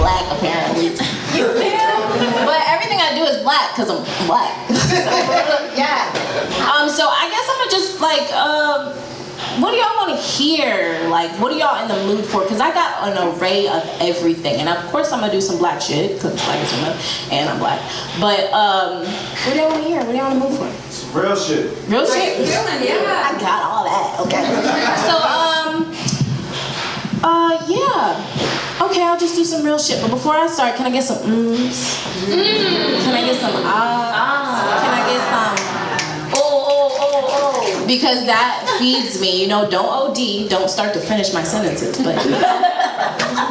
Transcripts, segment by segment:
black, apparently. You do? But everything I do is black because I'm black. Yeah. So I guess I'm gonna just like, what do y'all want to hear? Like, what are y'all in the mood for? Because I got an array of everything. And of course I'm gonna do some black shit, because black is women, and I'm black. But, what do y'all want to hear? What do y'all in the mood for? Some real shit. Real shit? Yeah. I got all that, okay. So, yeah. Okay, I'll just do some real shit. But before I start, can I get some mms? Can I get some ahs? Can I get some oh? Because that feeds me, you know, don't OD, don't start to finish my sentences, but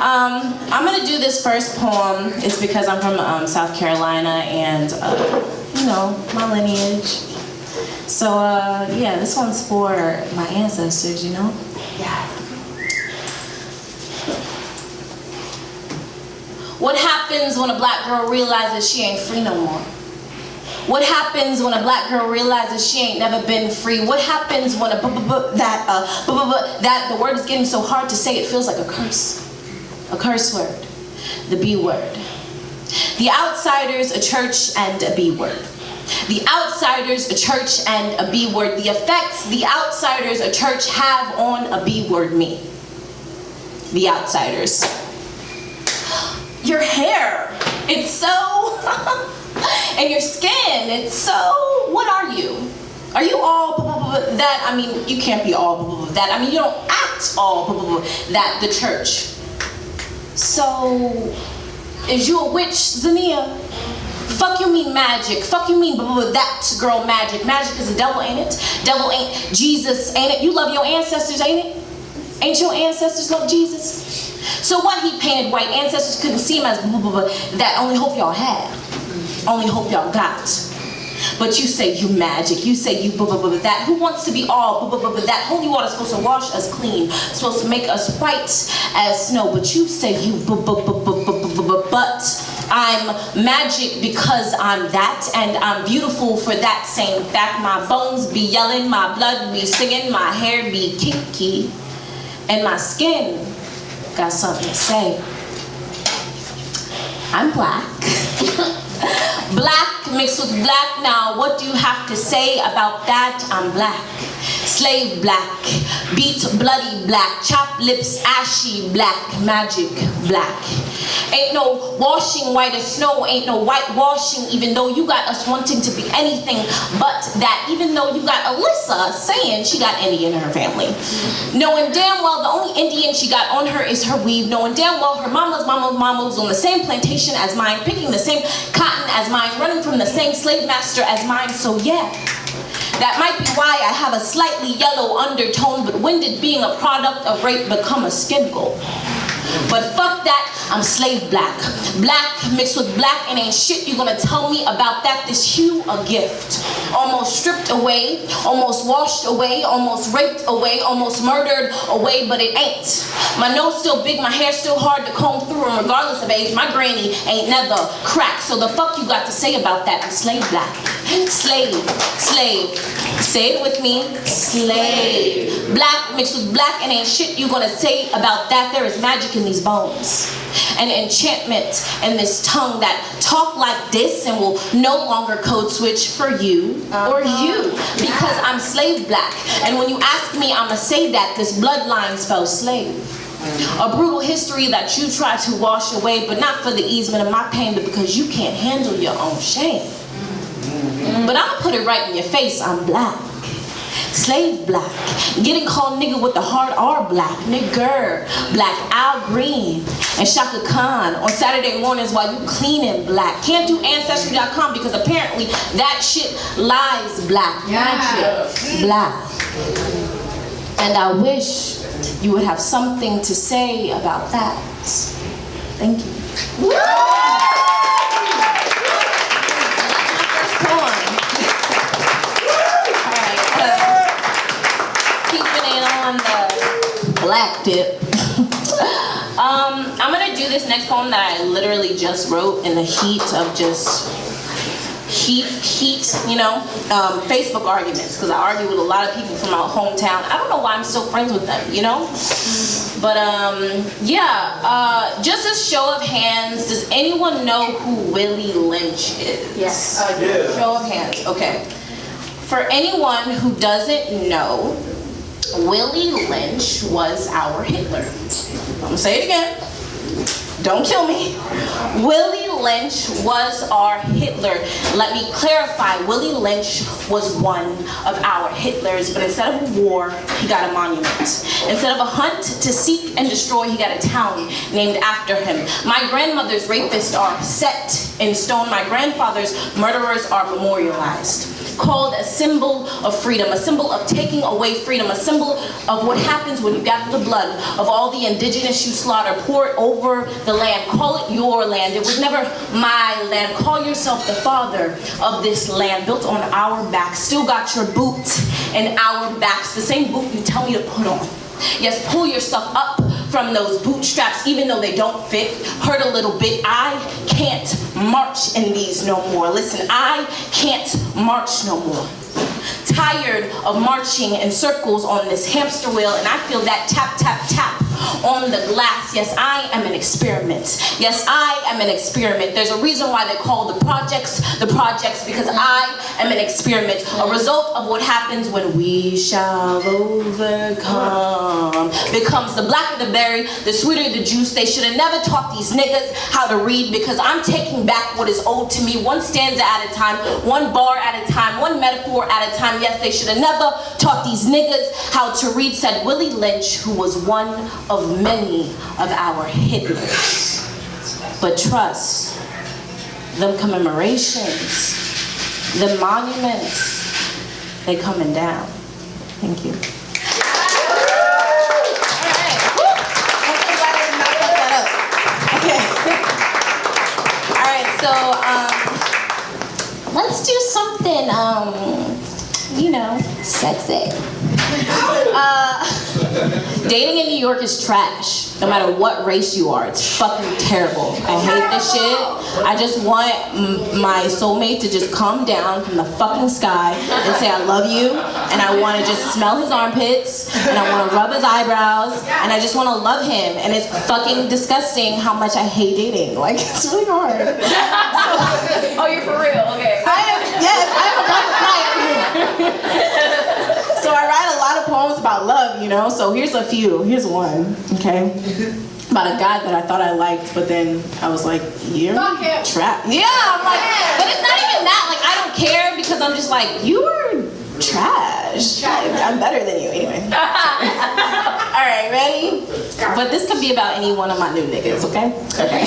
I'm gonna do this first poem. It's because I'm from South Carolina and, you know, my lineage. So, yeah, this one's for my ancestors, you know? Yeah. What happens when a black girl realizes she ain't free no more? What happens when a black girl realizes she ain't never been free? What happens when that the word is getting so hard to say it feels like a curse word, the B word. The outsiders, a church and a B word. The outsiders, a church and a B word. The effects the outsiders, a church have on a B word me. The outsiders. Your hair, it's so, and your skin, it's so, what are you? Are you all that? I mean, you can't be all that. I mean, you don't act all that, the church. So, is you a witch, Zania? Fuck you mean magic. Fuck you mean that girl magic. Magic is a devil, ain't it? Devil ain't Jesus, ain't it? You love your ancestors, ain't it? Ain't your ancestors love Jesus? So what, he painted white, ancestors couldn't see him as that, only hope y'all had. Only hope y'all got. But you say you magic, you say you that. Who wants to be all that? Holy water's supposed to wash us clean, supposed to make us white as snow. But you say you but I'm magic because I'm that, and I'm beautiful for that same fact. My bones be yelling, my blood be singing, my hair be kinky, and my skin got something to say. I'm black. Black mixed with black. Now, what do you have to say about that? I'm black. Slave black. Beat bloody black. Chop lips ashy black. Magic black. Ain't no washing white as snow. Ain't no whitewashing, even though you got us wanting to be anything but that. Even though you got Alyssa saying she got Indian in her family. Knowing damn well the only Indian she got on her is her weave. Knowing damn well her mama's was on the same plantation as mine, picking the same cotton as mine, running from the same slave master as mine. So yeah, that might be why I have a slightly yellow undertone, but when did being a product of rape become a skin goal? But fuck that, I'm slave black. Black mixed with black, and ain't shit you gonna tell me about that. This hue a gift. Almost stripped away, almost washed away, almost raped away, almost murdered away, but it ain't. My nose still big, my hair still hard to comb through, and regardless of age, my granny ain't never cracked. So the fuck you got to say about that? I'm slave black. Slave, slave. Say it with me. Slave. Black mixed with black, and ain't shit you gonna say about that. There is magic in these bones. An enchantment in this tongue that talk like this and will no longer code switch for you or you, because I'm slave black. And when you ask me, I'ma say that this bloodline spells slave. A brutal history that you try to wash away, but not for the easement of my pain, but because you can't handle your own shame. But I'ma put it right in your face, I'm black. Slave black. Getting called nigga with the hard R black. Nigger. Black Al Green and Shaka Khan on Saturday mornings while you cleaning black. Can't do Ancestry.com because apparently that shit lies black. Magic. Black. And I wish you would have something to say about that. Thank you. Black tip. I'm gonna do this next poem that I literally just wrote in the heat of just heat, you know, Facebook arguments, because I argue with a lot of people from my hometown. I don't know why I'm still friends with them, you know? But yeah, just a show of hands, does anyone know who Willie Lynch is? Yes. Yeah. Show of hands, okay. For anyone who doesn't know, Willie Lynch was our Hitler. I'm gonna say it again. Don't kill me. Willie Lynch was our Hitler. Let me clarify, Willie Lynch was one of our Hitlers, but instead of a war, he got a monument. Instead of a hunt to seek and destroy, he got a town named after him. My grandmother's rapists are set in stone. My grandfather's murderers are memorialized. Called a symbol of freedom, a symbol of taking away freedom, a symbol of what happens when you gather the blood of all the indigenous you slaughter, pour it over the land, call it your land. It was never my land. Call yourself the father of this land, built on our backs, still got your boot in our backs, the same boot you tell me to put on. Yes, pull yourself up from those bootstraps, even though they don't fit, hurt a little bit. I can't march in these no more. Listen, I can't march no more. Tired of marching in circles on this hamster wheel, and I feel that tap, tap, tap on the glass. Yes, I am an experiment. Yes, I am an experiment. There's a reason why they call the projects, because I am an experiment. A result of what happens when we shall overcome becomes the blacker the berry, the sweeter the juice. They should have never taught these niggas how to read, because I'm taking back what is owed to me, one stanza at a time, one bar at a time, one metaphor at a time. Yes, they should have never taught these niggas how to read, said Willie Lynch, who was one of many of our Hitlers. But trust, them commemorations, the monuments, they coming down. Thank you. Alright, so let's do something sexy. Dating in New York is trash. No matter what race you are, it's fucking terrible. I hate this shit. I just want my soulmate to just come down from the fucking sky and say I love you, and I want to just smell his armpits, and I want to rub his eyebrows, and I just want to love him. And it's fucking disgusting how much I hate dating. Like, it's really hard. Oh, you're for real? Okay. Yes, I'm about to cry. So I write a lot of poems about love, so here's a few. Here's one, okay? About a guy that I thought I liked, but then I was like, you're trapped. Yeah, I'm like, but it's not even that. Like, I don't care, because I'm just like, you are trash. I'm better than you anyway. All right, ready? But this could be about any one of my new niggas, okay? Okay.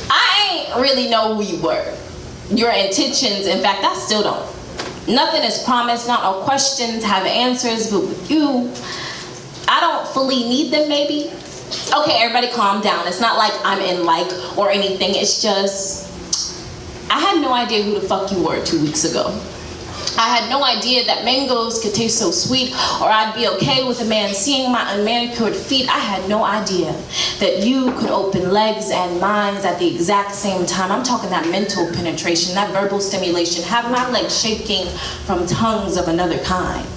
I ain't really know who you were. Your intentions, in fact, I still don't. Nothing is promised, not all questions have answers, but with you, I don't fully need them, maybe. Okay, everybody calm down. It's not like I'm in like or anything. It's just, I had no idea who the fuck you were 2 weeks ago. I had no idea that mangoes could taste so sweet, or I'd be okay with a man seeing my unmanicured feet. I had no idea that you could open legs and minds at the exact same time. I'm talking that mental penetration, that verbal stimulation, have my legs shaking from tongues of another kind.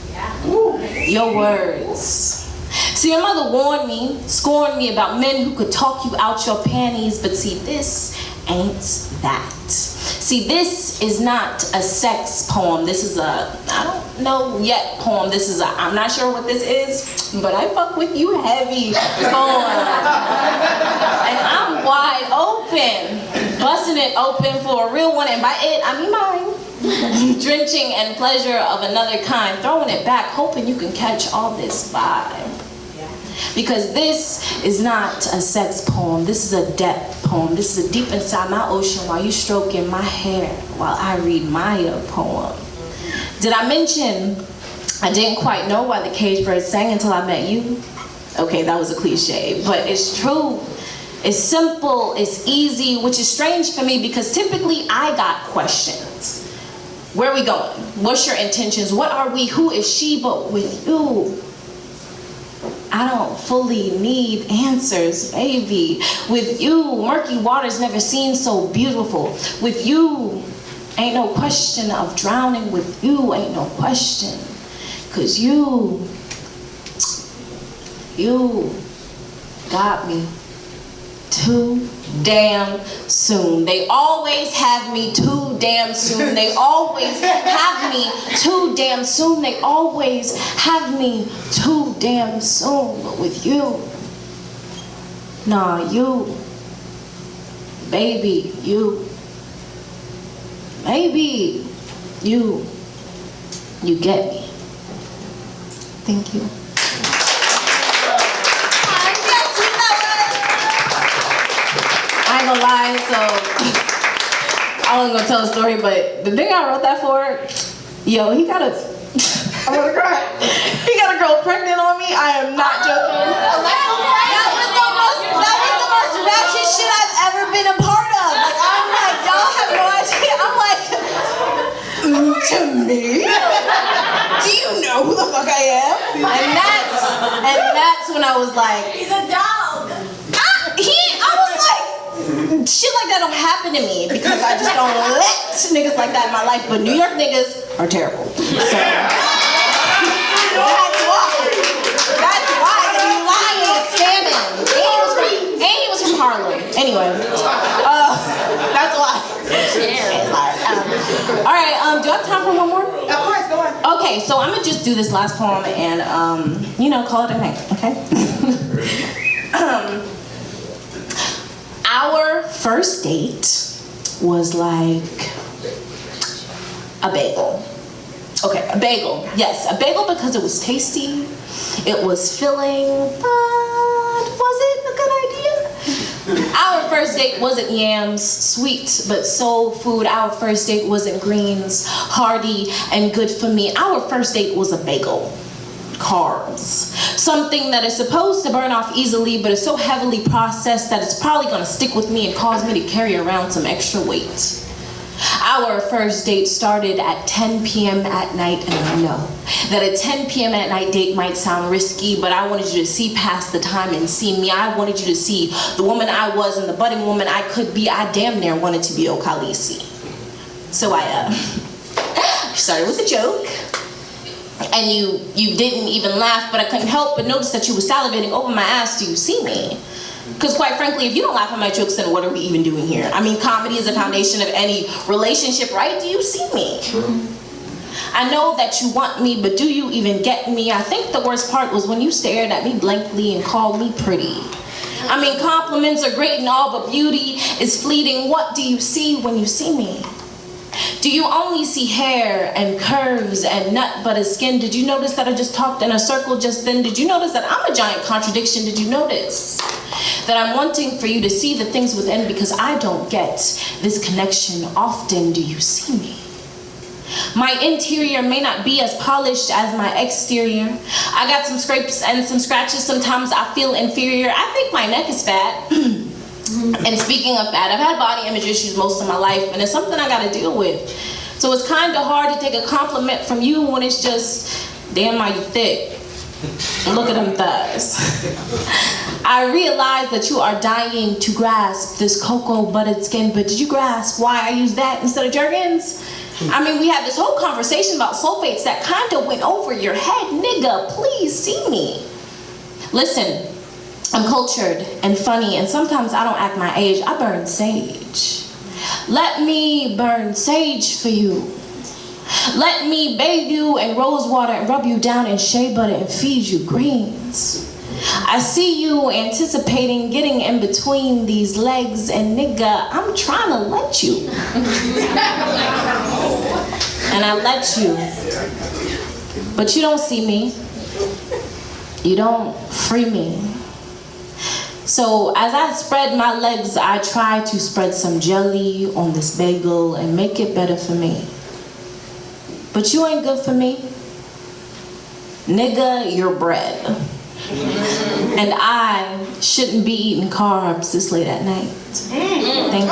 Your words. See, your mother warned me, scorned me about men who could talk you out your panties, but see, this ain't that. See, this is not a sex poem. This is a, I don't know yet poem. This is a, I'm not sure what this is, but I fuck with you heavy poem. And I'm wide open, busting it open for a real one, and by it, I mean mine. Drenching in pleasure of another kind, throwing it back, hoping you can catch all this vibe. Because this is not a sex poem, this is a depth poem. This is a deep inside my ocean while you stroking my hair while I read my poem. Did I mention I didn't quite know why the cage bird sang until I met you? Okay, that was a cliche, but it's true. It's simple, it's easy, which is strange for me because typically I got questions. Where are we going? What's your intentions? What are we? Who is she? But with you, I don't fully need answers, baby. With you, murky waters never seem so beautiful. With you, ain't no question of drowning. With you, ain't no question. 'cause you got me too damn soon. They always have me too damn soon. They always have me too damn soon. They always have me too damn soon. But with you, nah, you, baby, maybe you get me. Thank you. I ain't gonna lie, so I wasn't gonna tell a story, but the thing I wrote that for, yo, he got a, I'm gonna cry. He got a girl pregnant on me. I am not joking. That was the most ratchet shit I've ever been a part of. Like, I'm like, y'all have no idea. I'm like, to me? Do you know who the fuck I am? And that's when I was like, He's a dog. I was like, shit like that don't happen to me because I just don't let niggas like that in my life. But New York niggas are terrible. So that's why the lying is scamming. And he was from Harlem. Anyway, that's why. All right. Do I have time for one more? Of course, go on. Okay, so I'm gonna just do this last poem and call it a night. Okay. Our first date was like a bagel. Okay, a bagel. Yes, a bagel because it was tasty, it was filling, but was it a good idea? Our first date wasn't yams, sweet but soul food. Our first date wasn't greens, hearty and good for me. Our first date was a bagel. Carbs. Something that is supposed to burn off easily, but is so heavily processed that it's probably gonna stick with me and cause me to carry around some extra weight. Our first date started at 10 p.m. at night, and I know that a 10 p.m. at night date might sound risky, but I wanted you to see past the time and see me. I wanted you to see the woman I was and the budding woman I could be. I damn near wanted to be Okalisi. So I started with a joke. And you didn't even laugh, but I couldn't help but notice that you were salivating over my ass. Do you see me? Because quite frankly, if you don't laugh at my jokes, then what are we even doing here? I mean, comedy is the foundation of any relationship, right? Do you see me? I know that you want me, but do you even get me? I think the worst part was when you stared at me blankly and called me pretty. I mean, compliments are great and all, but beauty is fleeting. What do you see when you see me? Do you only see hair and curves and nut butter skin? Did you notice that I just talked in a circle just then? Did you notice that I'm a giant contradiction? Did you notice that I'm wanting for you to see the things within because I don't get this connection often? Do you see me? My interior may not be as polished as my exterior. I got some scrapes and some scratches. Sometimes I feel inferior. I think my neck is fat. And speaking of fat, I've had body image issues most of my life, and it's something I gotta deal with. So it's kind of hard to take a compliment from you when it's just, damn, are you thick? Look at them thighs. I realize that you are dying to grasp this cocoa buttered skin, but did you grasp why I use that instead of Jergens? I mean, we had this whole conversation about sulfates that kind of went over your head. Nigga, please see me. Listen. I'm cultured and funny, and sometimes I don't act my age. I burn sage. Let me burn sage for you. Let me bathe you in rose water and rub you down in shea butter and feed you greens. I see you anticipating getting in between these legs, and nigga, I'm trying to let you. And I let you. But you don't see me. You don't free me. So as I spread my legs, I try to spread some jelly on this bagel and make it better for me. But you ain't good for me. Nigga, you're bread. And I shouldn't be eating carbs this late at night. Thank you. Thank you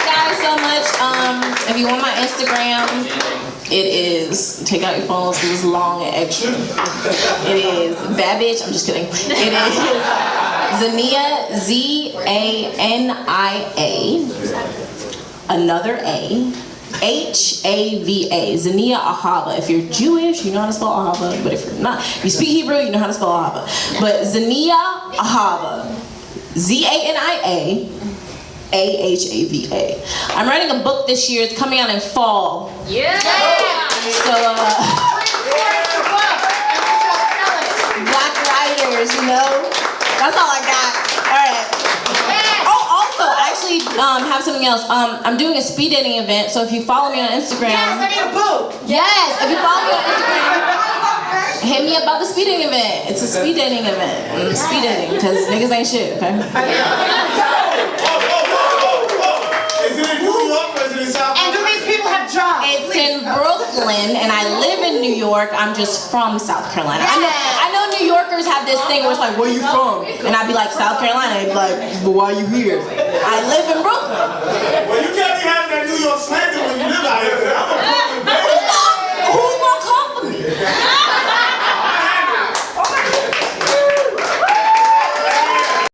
guys so much. If you want my Instagram, It is, take out your phones because it's long and extra. It is bad bitch, I'm just kidding. It is Zania, Z-A-N-I-A, another A, H-A-V-A, Zania Ahava. If you're Jewish, you know how to spell Ahava, but if you're not, if you speak Hebrew, you know how to spell Ahava. But Zania Ahava, Z-A-N-I-A, A-H-A-V-A. I'm writing a book this year. It's coming out in fall. Yeah. So, Black writers, you know? That's all I got. All right. Oh, also, I actually have something else. I'm doing a speed dating event, so if you follow me on Instagram. Yes, I need a boot. Yes, if you follow me on Instagram, hit me up about the speed dating event. It's a speed dating event. Speed dating, because niggas ain't shit, okay? Is it in New York or is it in South And do these people have jobs? It's in Brooklyn, and I live in New York. I'm just from South Carolina. I know New Yorkers have this thing where it's like, where you from? And I'd be like, South Carolina. They'd be like, well, why you here? I live in Brooklyn. Well, you can't